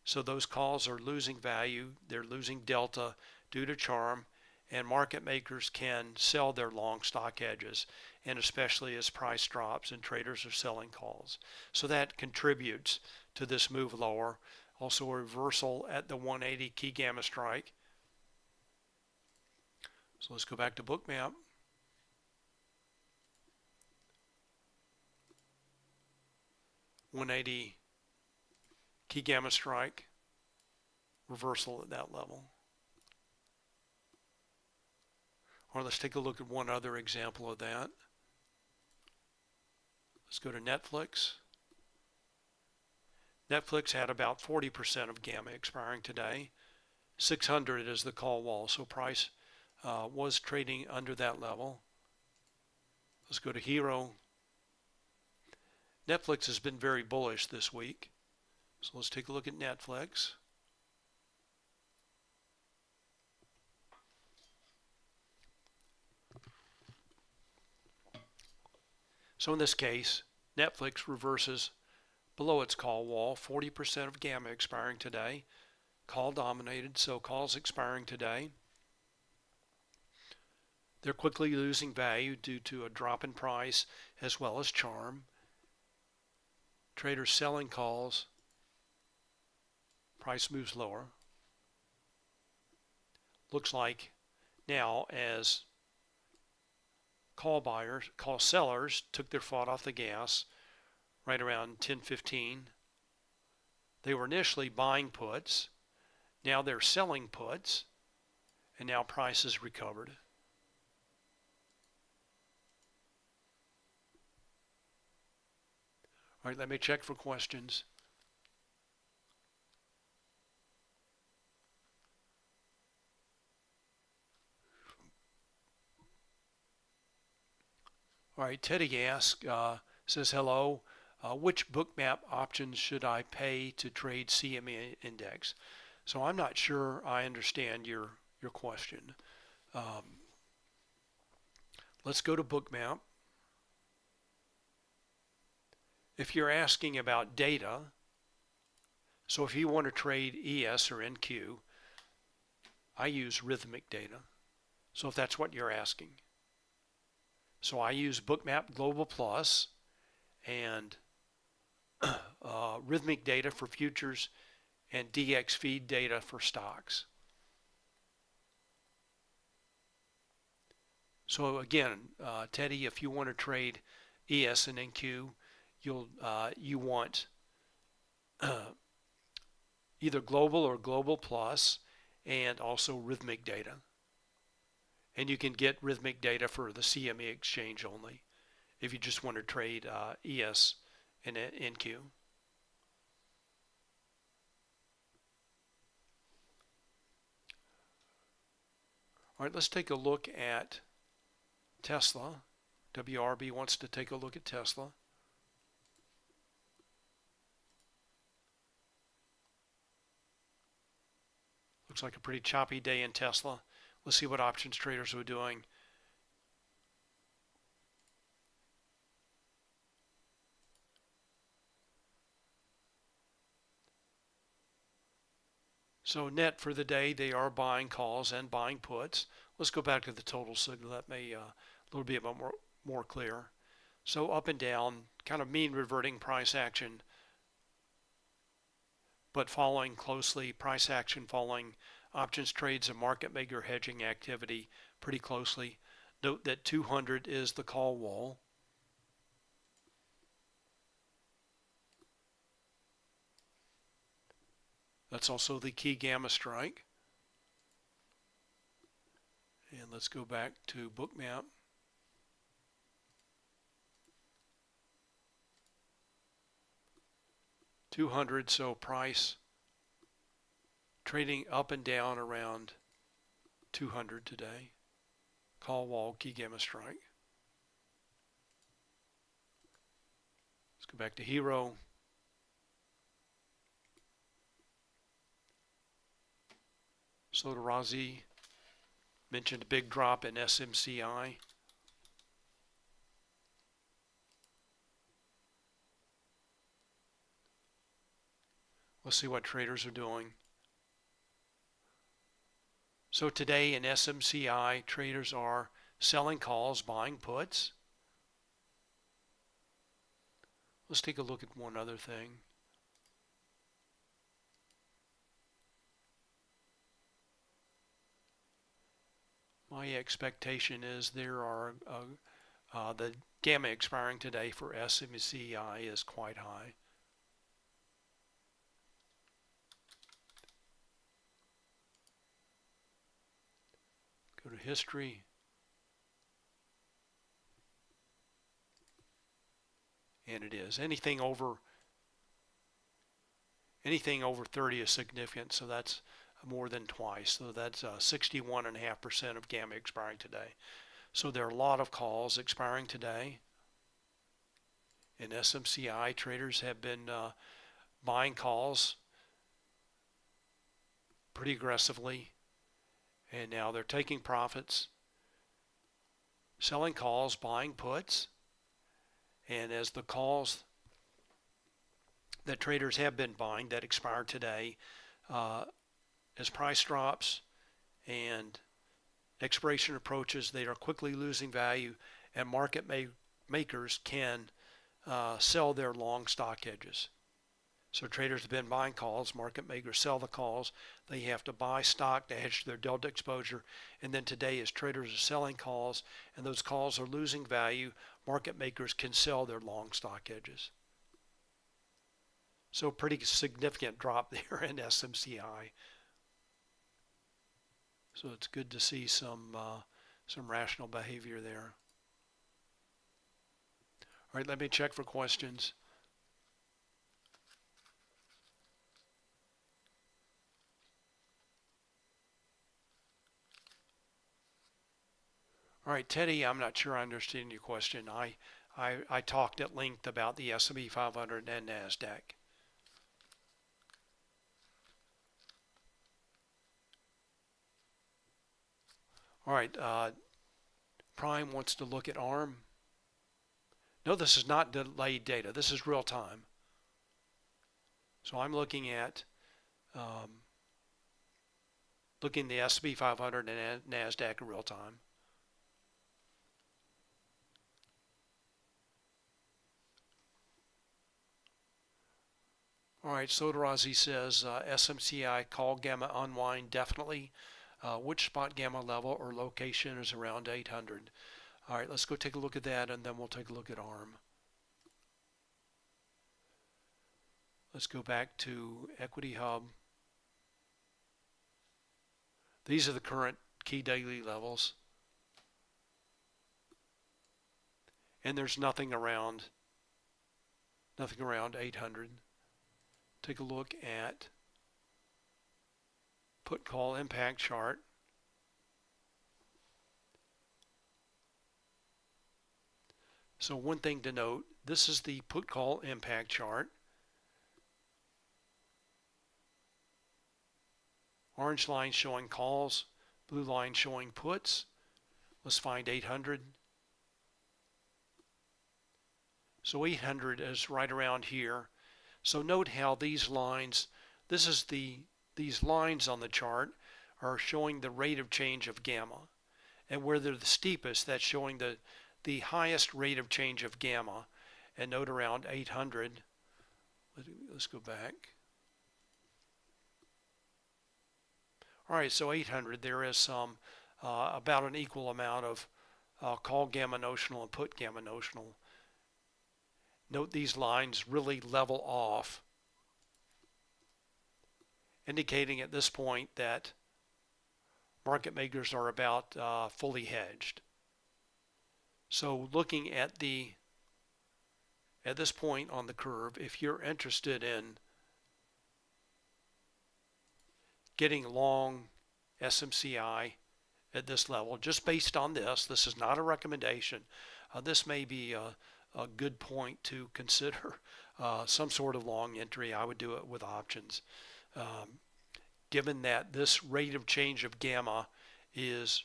So those calls are losing value, they're losing delta due to charm, and market makers can sell their long stock hedges, and especially as price drops and traders are selling calls. So that contributes to this move lower. Also a reversal at the 180 key gamma strike. So let's go back to Bookmap. $180 key gamma strike, reversal at that level. Or let's take a look at one other example of that. Let's go to Netflix. Netflix had about 40% of gamma expiring today. 600 is the call wall, so price was trading under that level. Let's go to Hero. Netflix has been very bullish this week. So let's take a look at Netflix. So in this case, Netflix reverses below its call wall, 40% of gamma expiring today. Call dominated, so calls expiring today. They're quickly losing value due to a drop in price as well as charm. Traders selling calls, price moves lower. Looks like now as call sellers took their foot off the gas right around 10:15. They were initially buying puts, now they're selling puts, and now price has recovered. All right, let me check for questions. All right, Teddy asks, says hello. Which Bookmap options should I pay to trade CME index? So I'm not sure I understand your question. Let's go to Bookmap. If you're asking about data, so if you want to trade ES or NQ, I use rhythmic data. So if that's what you're asking. So I use Bookmap Global Plus and rhythmic data for futures and DX feed data for stocks. So again, Teddy, if you want to trade ES and NQ, you want either global or global plus, and also rhythmic data. And you can get rhythmic data for the CME exchange only if you just want to trade ES and NQ. All right, let's take a look at Tesla. WRB wants to take a look at Tesla. Looks like a pretty choppy day in Tesla. Let's see what options traders are doing. So net for the day, they are buying calls and buying puts. Let's go back to the total signal. That may a little bit more clear. So up and down, kind of mean reverting price action, but following closely, price action following options trades and market maker hedging activity pretty closely. Note that 200 is the call wall. That's also the key gamma strike. And let's go back to Bookmap. $200, so price trading up and down around 200 today. Call wall, key gamma strike. Let's go back to Hero. Sotarazi mentioned a big drop in SMCI. Let's see what traders are doing. So today in SMCI, traders are selling calls, buying puts. Let's take a look at one other thing. My expectation is there are the gamma expiring today for SMCI is quite high. Go to history. And it is. Anything over 30 is significant, so that's more than twice. So that's 61.5% of gamma expiring today. So there are a lot of calls expiring today. In SMCI, traders have been buying calls pretty aggressively, and now they're taking profits, selling calls, buying puts, and as the calls that traders have been buying that expire today, as price drops and expiration approaches, they are quickly losing value, and market makers can sell their long stock hedges. So traders have been buying calls, market makers sell the calls, they have to buy stock to hedge their delta exposure, and then today as traders are selling calls and those calls are losing value, market makers can sell their long stock hedges. So pretty significant drop there in SMCI. So it's good to see some rational behavior there. All right, let me check for questions. All right, Teddy, I'm not sure I understand your question. I talked at length about the S&P 500 and NASDAQ. All right, Prime wants to look at ARM. No, this is not delayed data. This is real time. So I'm looking at the S&P 500 and NASDAQ in real time. All right, Sotarazi says SMCI call gamma unwind definitely. which spot gamma level or location is around 800. All right, let's go take a look at that, and then we'll take a look at ARM. Let's go back to Equity Hub. These are the current key daily levels. And there's nothing around 800. Take a look at put call impact chart. So one thing to note, this is the put call impact chart. Orange line showing calls, blue line showing puts. Let's find 800. So 800 is right around here. So note how these lines, these lines on the chart are showing the rate of change of gamma. And where they're the steepest, that's showing the highest rate of change of gamma. And note around 800. Let's go back. All right, so 800, there is some about an equal amount of call gamma notional and put gamma notional. Note these lines really level off, indicating at this point that market makers are about fully hedged. So looking at this point on the curve, if you're interested in getting long SMCI at this level, just based on this is not a recommendation. This may be a good point to consider some sort of long entry. I would do it with options. Given that this rate of change of gamma is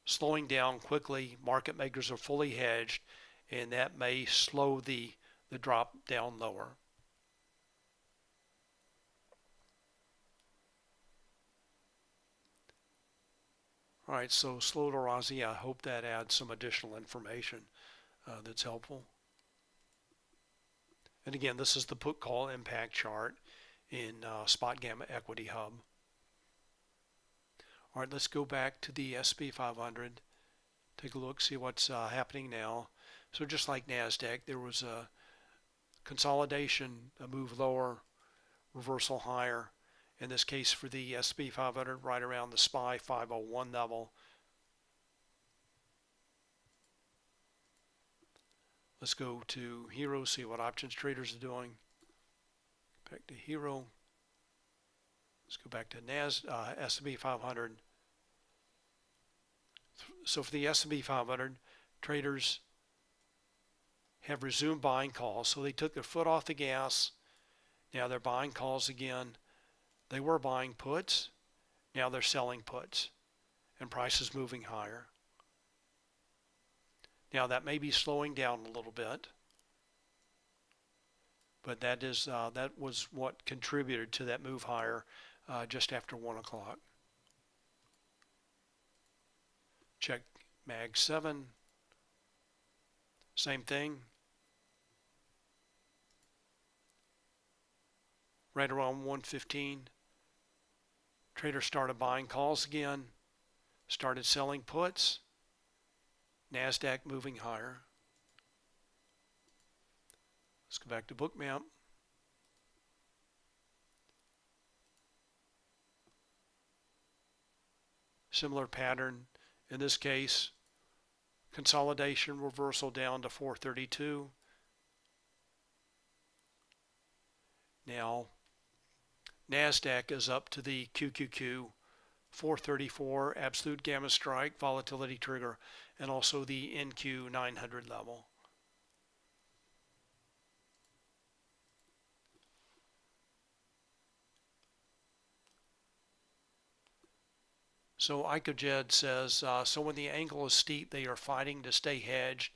slowing down quickly, market makers are fully hedged, and that may slow the drop down lower. All right, so slow to Razi, I hope that adds some additional information that's helpful. And again, this is the put call impact chart in Spotgamma Equity Hub. All right, let's go back to the S&P 500. Take a look, see what's happening now. So just like NASDAQ, there was a consolidation, a move lower, reversal higher. In this case for the S&P 500, right around the SPY 501 level. Let's go to Hero, see what options traders are doing. Back to Hero. Let's go back to S&P 500. So for the S&P 500, traders have resumed buying calls. So they took their foot off the gas. Now they're buying calls again. They were buying puts. Now they're selling puts. And price is moving higher. Now that may be slowing down a little bit. But that was what contributed to that move higher just after 1 o'clock. Check Mag 7. Same thing. Right around 115. Traders started buying calls again. Started selling puts. NASDAQ moving higher. Let's go back to Bookmap. Similar pattern. In this case, consolidation, reversal down to 432. Now, NASDAQ is up to the QQQ 434 absolute gamma strike, volatility trigger, and also the NQ 900 level. So IcoJed says, so when the angle is steep, they are fighting to stay hedged,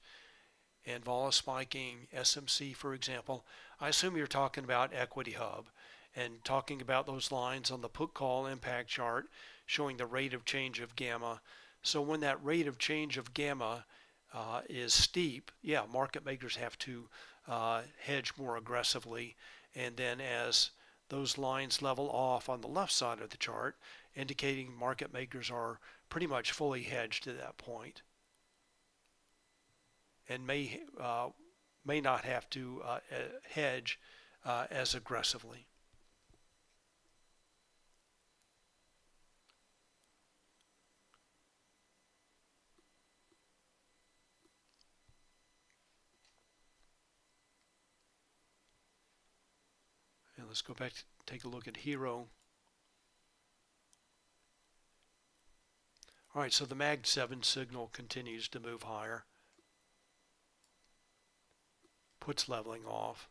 and vol is spiking, SMC, for example. I assume you're talking about Equity Hub and talking about those lines on the put call impact chart showing the rate of change of gamma. So when that rate of change of gamma is steep, yeah, market makers have to hedge more aggressively. And then as those lines level off on the left side of the chart, indicating market makers are pretty much fully hedged at that point and may not have to hedge as aggressively. And let's go back to take a look at Hero. All right, so the Mag 7 signal continues to move higher. Puts leveling off,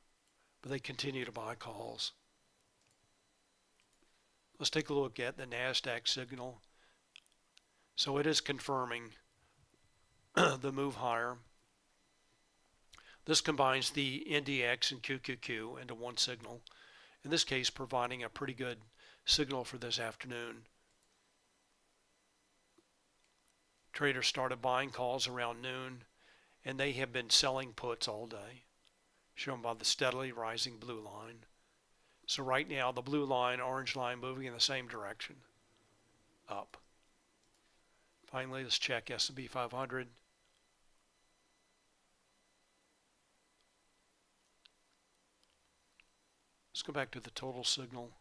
but they continue to buy calls. Let's take a look at the NASDAQ signal. So it is confirming the move higher. This combines the NDX and QQQ into one signal, in this case providing a pretty good signal for this afternoon. Traders started buying calls around noon, and they have been selling puts all day, shown by the steadily rising blue line. So right now the blue line, orange line moving in the same direction, up. Finally, let's check S&P 500. Let's go back to the total signal.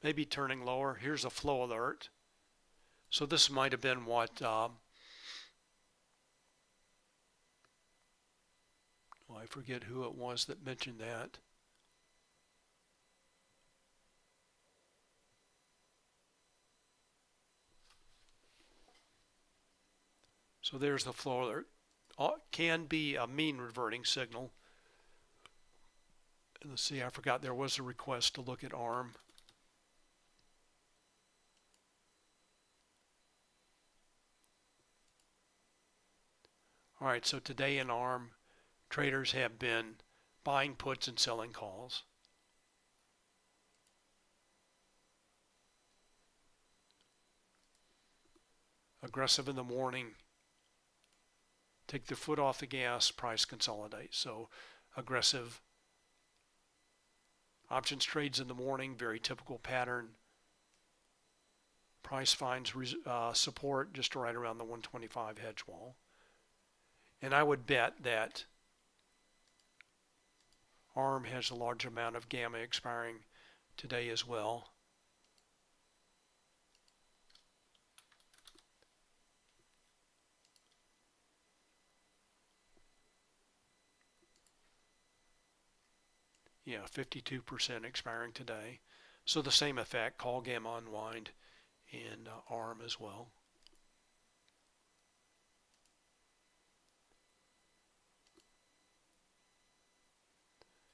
Maybe turning lower. Here's a flow alert. So this might have been what I forget who it was that mentioned that. So there's the flow alert. Can be a mean reverting signal. And let's see, I forgot there was a request to look at ARM. All right, so today in ARM, traders have been buying puts and selling calls. Aggressive in the morning. Take the foot off the gas, price consolidate. So aggressive options trades in the morning, very typical pattern. Price finds support just right around the 125 hedge wall. And I would bet that ARM has a large amount of gamma expiring today as well. Yeah, 52% expiring today. So the same effect, call gamma unwind in ARM as well.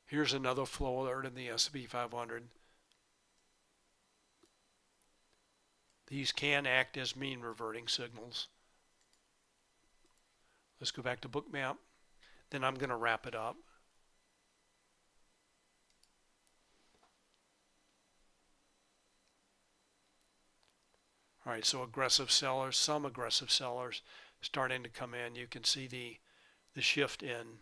Here's another flow alert in the S&P 500. These can act as mean reverting signals. Let's go back to Bookmap. Then I'm going to wrap it up. All right, so aggressive sellers, some aggressive sellers starting to come in. You can see the shift in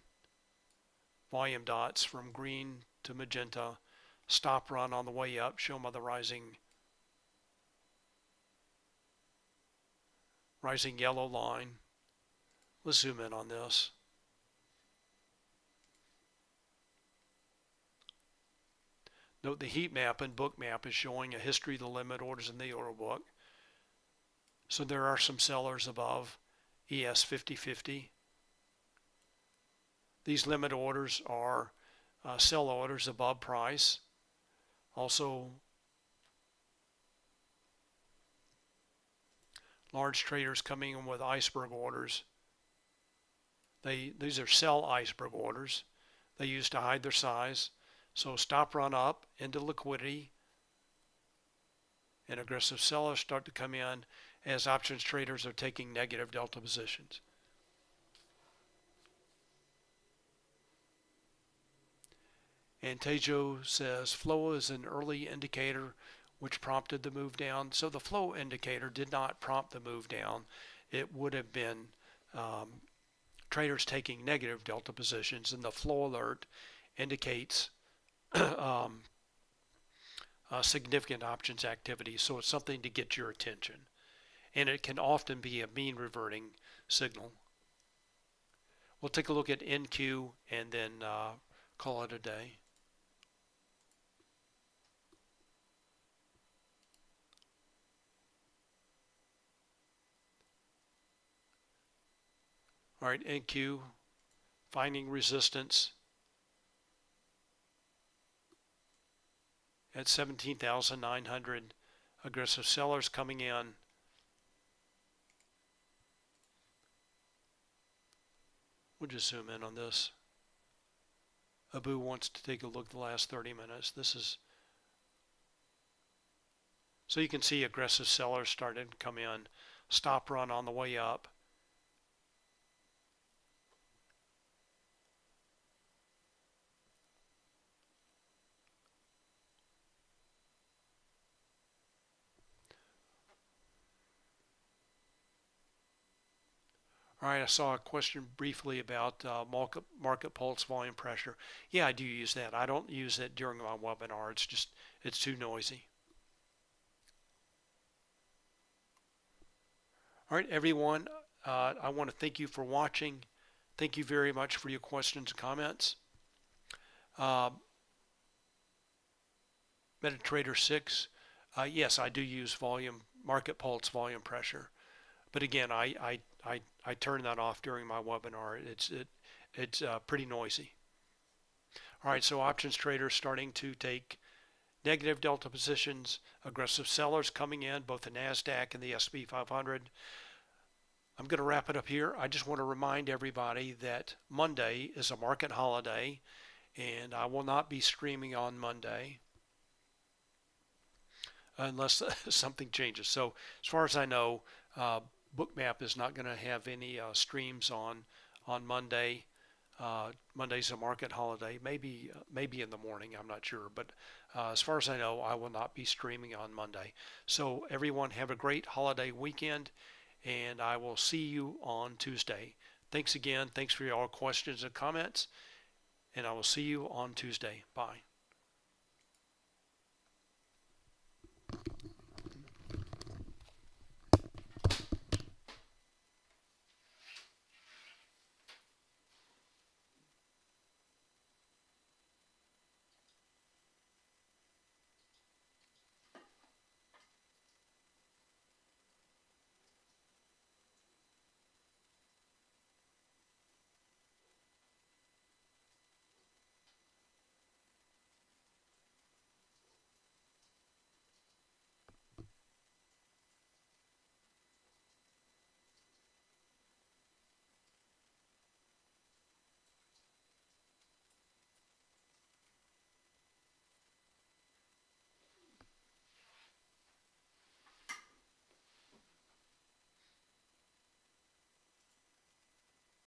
volume dots from green to magenta. Stop run on the way up, shown by the rising yellow line. Let's zoom in on this. Note the heat map in Bookmap is showing a history of the limit orders in the order book. So there are some sellers above ES 50/50. These limit orders are sell orders above price. Also, large traders coming in with iceberg orders. These are sell iceberg orders. They use to hide their size. So stop run up into liquidity. And aggressive sellers start to come in as options traders are taking negative delta positions. And Tejo says, flow is an early indicator which prompted the move down. So the flow indicator did not prompt the move down. It would have been traders taking negative delta positions, and the flow alert indicates significant options activity. So it's something to get your attention, and it can often be a mean reverting signal. We'll take a look at NQ and then call it a day. All right, NQ finding resistance at 17,900. Aggressive sellers coming in. We'll just zoom in on this. Abu wants to take a look at the last 30 minutes. This is, so you can see aggressive sellers started to come in. Stop run on the way up. All right, I saw a question briefly about market pulse volume pressure. Yeah, I do use that. I don't use it during my webinar. It's too noisy. All right, everyone, I want to thank you for watching. Thank you very much for your questions and comments. MetaTrader 6, yes, I do use market pulse volume pressure. But again, I turn that off during my webinar. It's pretty noisy. All right, so options traders starting to take negative delta positions, aggressive sellers coming in, both the NASDAQ and the S&P 500. I'm going to wrap it up here. I just want to remind everybody that Monday is a market holiday, and I will not be streaming on Monday unless something changes. So as far as I know, Bookmap is not going to have any streams on Monday. Monday's a market holiday, maybe in the morning, I'm not sure, but as far as I know, I will not be streaming on Monday. So everyone have a great holiday weekend, and I will see you on Tuesday. Thanks again. Thanks for your questions and comments, and I will see you on Tuesday. Bye.